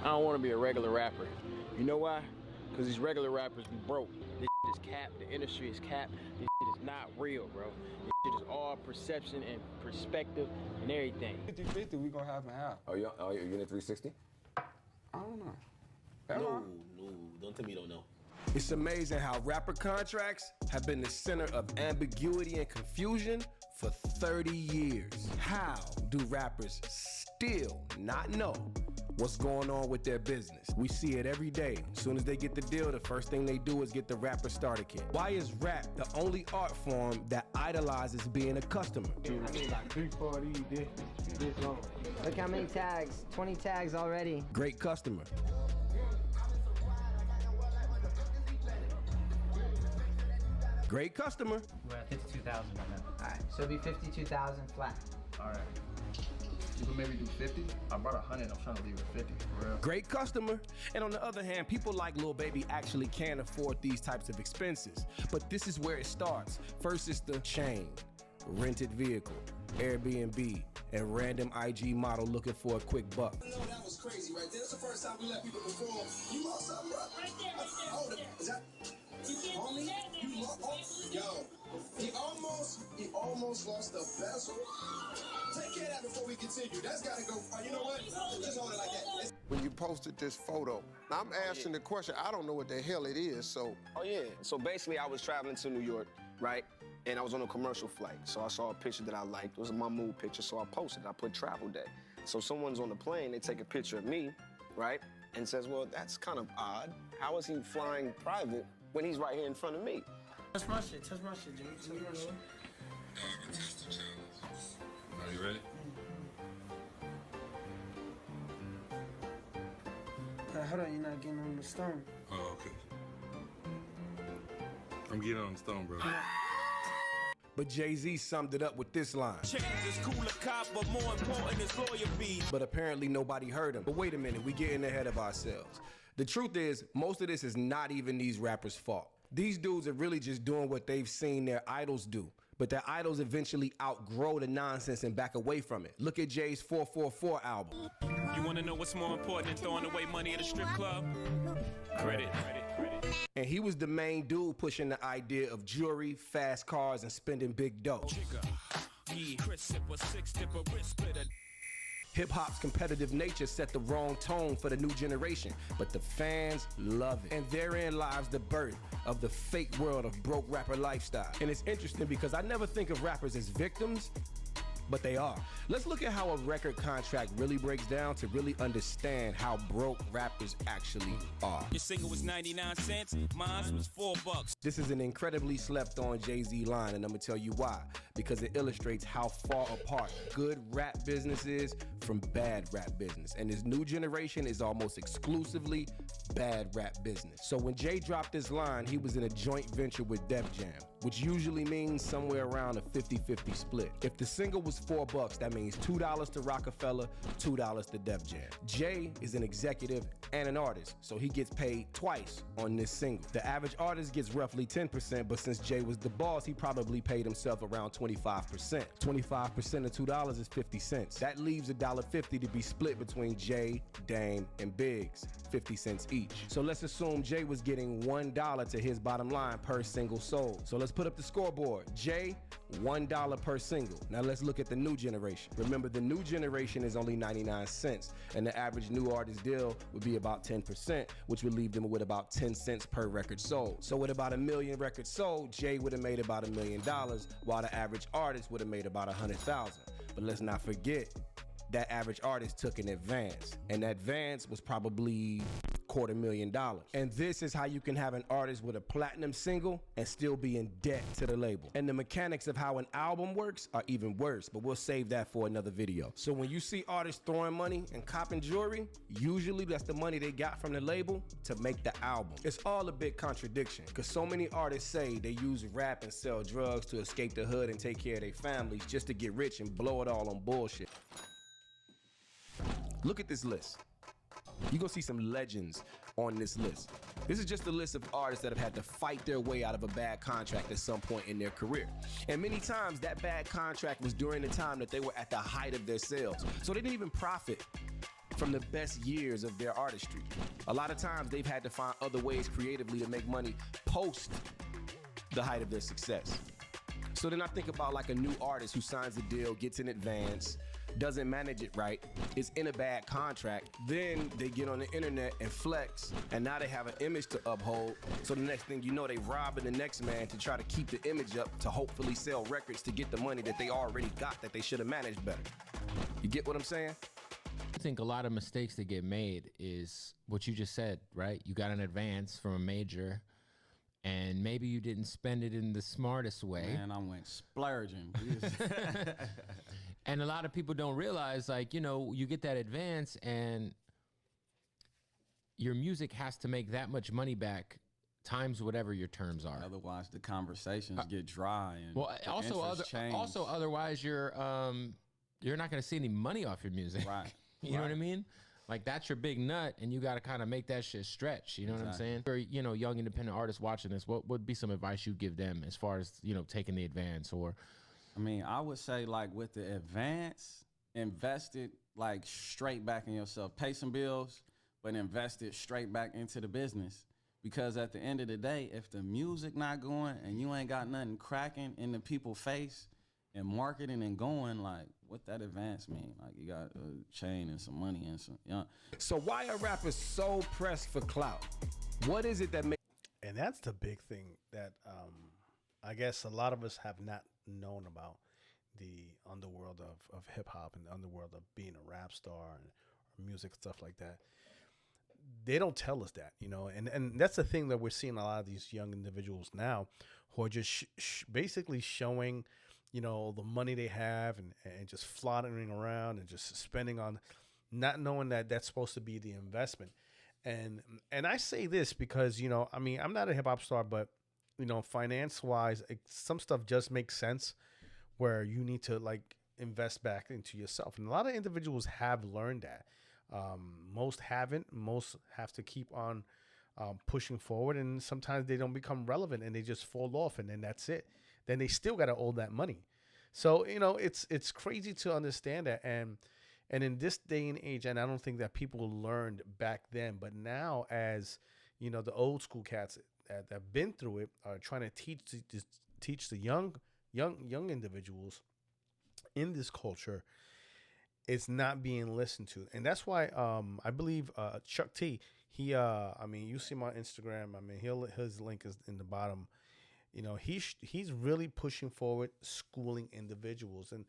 I don't want to be a regular rapper. You know why? Because these regular rappers be broke. This shit is capped. The industry is capped. This shit is not real, bro. This shit is all perception and perspective and everything. 50-50, we gonna have and have. Oh, you're in 360? I don't know. No, don't tell me you don't know. It's amazing how rapper contracts have been the center of ambiguity and confusion for 30 years. How do rappers still not know what's going on with their business? We see it every day. As soon as they get the deal, the first thing they do is get the rapper starter kit. Why is rap the only art form that idolizes being a customer? I need like 340 this long. Look how many tags, 20 tags already. Great customer. Great customer. We're at 52,000 right now. All right, so it'll be 52,000 flat. All right. You can maybe do 50? I brought 100, I'm trying to leave it 50, for real. Great customer. And on the other hand, people like Lil Baby actually can afford these types of expenses. But this is where it starts. First is the chain, rented vehicle, Airbnb, and random IG model looking for a quick buck. I know that was crazy right there. That's the first time we let people perform. You lost something, bro? Right there, Hold it. Is that... Homie, you lost. Yo, he almost lost the bezel. Take care of that before we continue. That's gotta go. You know what? Just hold it like that. When you posted this photo, I'm asking the question, I don't know what the hell it is, so. Oh yeah, so basically I was traveling to New York, right? And I was on a commercial flight. So I saw a picture that I liked. It was my mood picture, so I posted. I put travel day. So someone's on the plane, they take a picture of me, right? And says, well, that's kind of odd. How is he flying private when he's right here in front of me? Touch my shit, Jimmy. Touch my shit. Are you ready? Hold on, you're not getting on the stone. Oh, okay. I'm getting on the stone, bro. But Jay-Z summed it up with this line. Change is cool a cop, but more important is lawyer fees. But apparently nobody heard him. But wait a minute, we getting ahead of ourselves. The truth is, most of this is not even these rappers' fault. These dudes are really just doing what they've seen their idols do. But their idols eventually outgrow the nonsense and back away from it. Look at Jay's 444 album. You wanna know what's more important than throwing away money at a strip club? Credit. And he was the main dude pushing the idea of jewelry, fast cars, and spending big dough. Hip-hop's competitive nature set the wrong tone for the new generation, but the fans love it. And therein lies the birth of the fake world of broke rapper lifestyle. And it's interesting because I never think of rappers as victims, but they are. Let's look at how a record contract really breaks down to really understand how broke rappers actually are. Your single was 99 cents, mine was $4. This is an incredibly slept on Jay-Z line, and I'm gonna tell you why. Because it illustrates how far apart good rap business is from bad rap business. And this new generation is almost exclusively bad rap business. So when Jay dropped this line, he was in a joint venture with Def Jam, which usually means somewhere around a 50-50 split. If the single was $4, that means $2 to Rockefeller, $2 to Def Jam. Jay is an executive and an artist, so he gets paid twice on this single. The average artist gets roughly 10%, but since Jay was the boss, he probably paid himself around 25%. 25% of $2 is 50 cents. That leaves $1.50 to be split between Jay, Dame, and Biggs, 50 cents each. So let's assume Jay was getting $1 to his bottom line per single sold. So let's put up the scoreboard. Jay, $1 per single. Now let's look at the new generation. Remember, the new generation is only 99 cents, and the average new artist deal would be about 10%, which would leave them with about 10 cents per record sold. So with about 1 million records sold, Jay would have made about $1 million, while the average artist would have made about 100,000. But let's not forget, that average artist took an advance, and that advance was probably $250,000. And this is how you can have an artist with a platinum single and still be in debt to the label. And the mechanics of how an album works are even worse, but we'll save that for another video. So when you see artists throwing money and copping jewelry, usually that's the money they got from the label to make the album. It's all a big contradiction, because so many artists say they use rap and sell drugs to escape the hood and take care of their families just to get rich and blow it all on bullshit. Look at this list. You're gonna see some legends on this list. This is just a list of artists that have had to fight their way out of a bad contract at some point in their career. And many times that bad contract was during the time that they were at the height of their sales. So they didn't even profit from the best years of their artistry. A lot of times they've had to find other ways creatively to make money post the height of their success. So then I think about like a new artist who signs a deal, gets in advance, doesn't manage it right, is in a bad contract. Then they get on the internet and flex, and now they have an image to uphold. So the next thing you know, they robbing the next man to try to keep the image up to hopefully sell records to get the money that they already got that they should have managed better. You get what I'm saying? I think a lot of mistakes that get made is what you just said, right? You got an advance from a major, and maybe you didn't spend it in the smartest way. Man, I went splurging. And a lot of people don't realize, like, you know, you get that advance and your music has to make that much money back times whatever your terms are. Otherwise, the conversations get dry. And well, also otherwise you're not going to see any money off your music. Right. You know what I mean? Like, that's your big nut, and you got to kind of make that shit stretch. You know what I'm saying? For, you know, young independent artists watching this, what would be some advice you give them as far as, you know, taking the advance? Or, I mean, I would say, like, with the advance, invest it, like, straight back in yourself. Pay some bills, but invest it straight back into the business. Because at the end of the day, if the music not going and you ain't got nothing cracking in the people's face and marketing and going, like, what that advance mean? Like, you got a chain and some money and some, you know. So why are rappers so pressed for clout? What is it that makes... And that's the big thing that I guess a lot of us have not known about the underworld of hip-hop and the underworld of being a rap star and or music, stuff like that. They don't tell us that, you know, and that's the thing that we're seeing a lot of these young individuals now who are just basically showing, you know, the money they have and just flaunting around and just spending on, not knowing that that's supposed to be the investment. And I say this because, you know, I mean, I'm not a hip hop star, but, you know, finance wise, some stuff just makes sense where you need to like invest back into yourself. And a lot of individuals have learned that. Most haven't. Most have to keep on pushing forward, and sometimes they don't become relevant and they just fall off, and then that's it. Then they still got to owe that money. So, you know, it's crazy to understand that. And in this day and age, and I don't think that people learned back then, but now as, you know, the old school cats that have been through it are trying to teach the young individuals in this culture, it's not being listened to. And that's why I believe Chuck T, he I mean, you see him on Instagram. I mean, his link is in the bottom. You know, he's really pushing forward schooling individuals. And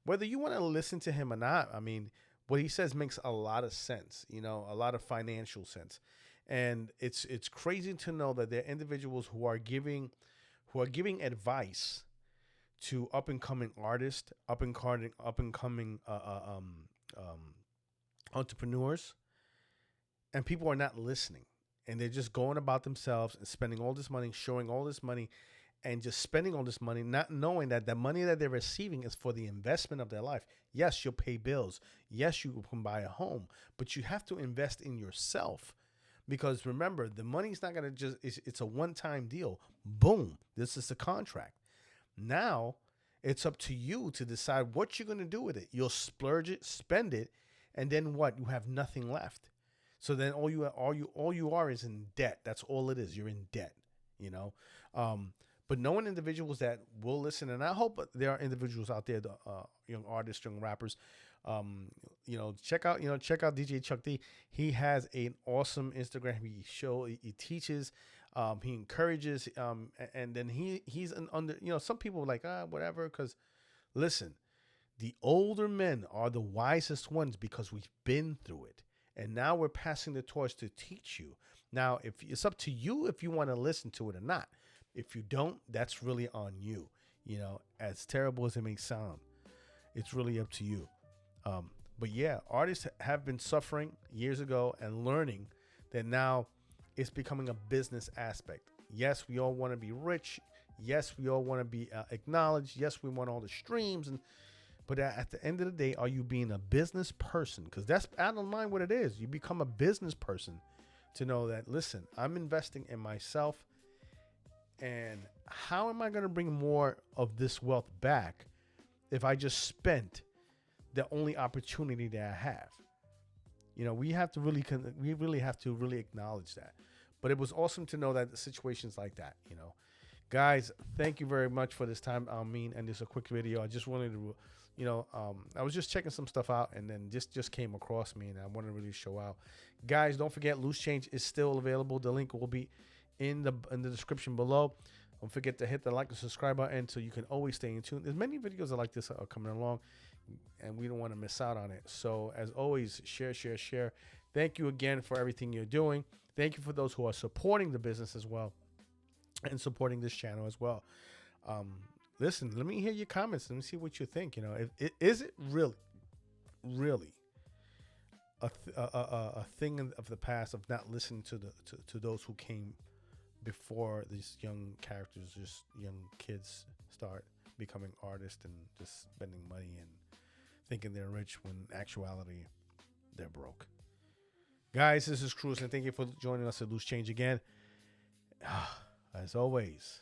whether you want to listen to him or not, I mean, what he says makes a lot of sense, you know, a lot of financial sense. And it's crazy to know that there are individuals who are giving advice to up and coming artists, up and coming entrepreneurs, and people are not listening, and they're just going about themselves and spending all this money, showing all this money, and just spending all this money, not knowing that the money that they're receiving is for the investment of their life. Yes, you'll pay bills. Yes, you can buy a home, but you have to invest in yourself. Because remember, the money's not going to it's a one-time deal. Boom, this is the contract. Now, it's up to you to decide what you're going to do with it. You'll splurge it, spend it, and then what? You have nothing left. So then all you are is in debt. That's all it is. You're in debt, you know. But knowing individuals that will listen, and I hope there are individuals out there, young artists, young rappers, you know, check out DJ Chuck D. He has an awesome Instagram. He teaches. He encourages, and then he's under, you know, some people are like, whatever, because listen, the older men are the wisest ones because we've been through it. And now we're passing the torch to teach you. Now, if it's up to you if you want to listen to it or not. If you don't, that's really on you. You know, as terrible as it may sound, it's really up to you. But yeah, artists have been suffering years ago and learning that now it's becoming a business aspect. Yes, we all want to be rich. Yes, we all want to be acknowledged. Yes, we want all the streams. But at the end of the day, are you being a business person? Because that's, I don't mind what it is. You become a business person to know that, listen, I'm investing in myself. And how am I going to bring more of this wealth back if I just spent the only opportunity that I have? You know, we have to really have to really acknowledge that. But it was awesome to know that the situations like that, you know. Guys, thank you very much for this time. And this is a quick video. I just wanted to, you know, I was just checking some stuff out, and then just came across me, and I wanted to really show out. Guys, don't forget, Loose Change is still available. The link will be in the description below. Don't forget to hit the like and subscribe button so you can always stay in tune. There's many videos like this are coming along, and we don't want to miss out on it. So as always, share. Thank you again for everything you're doing. Thank you for those who are supporting the business as well and supporting this channel as well. Listen, let me hear your comments. Let me see what you think. You know, is it really a thing of the past of not listening to those who came before these young characters, just young kids start becoming artists and just spending money and thinking they're rich when in actuality they're broke. Guys, this is Cruz, and thank you for joining us at Loose Change again. As always,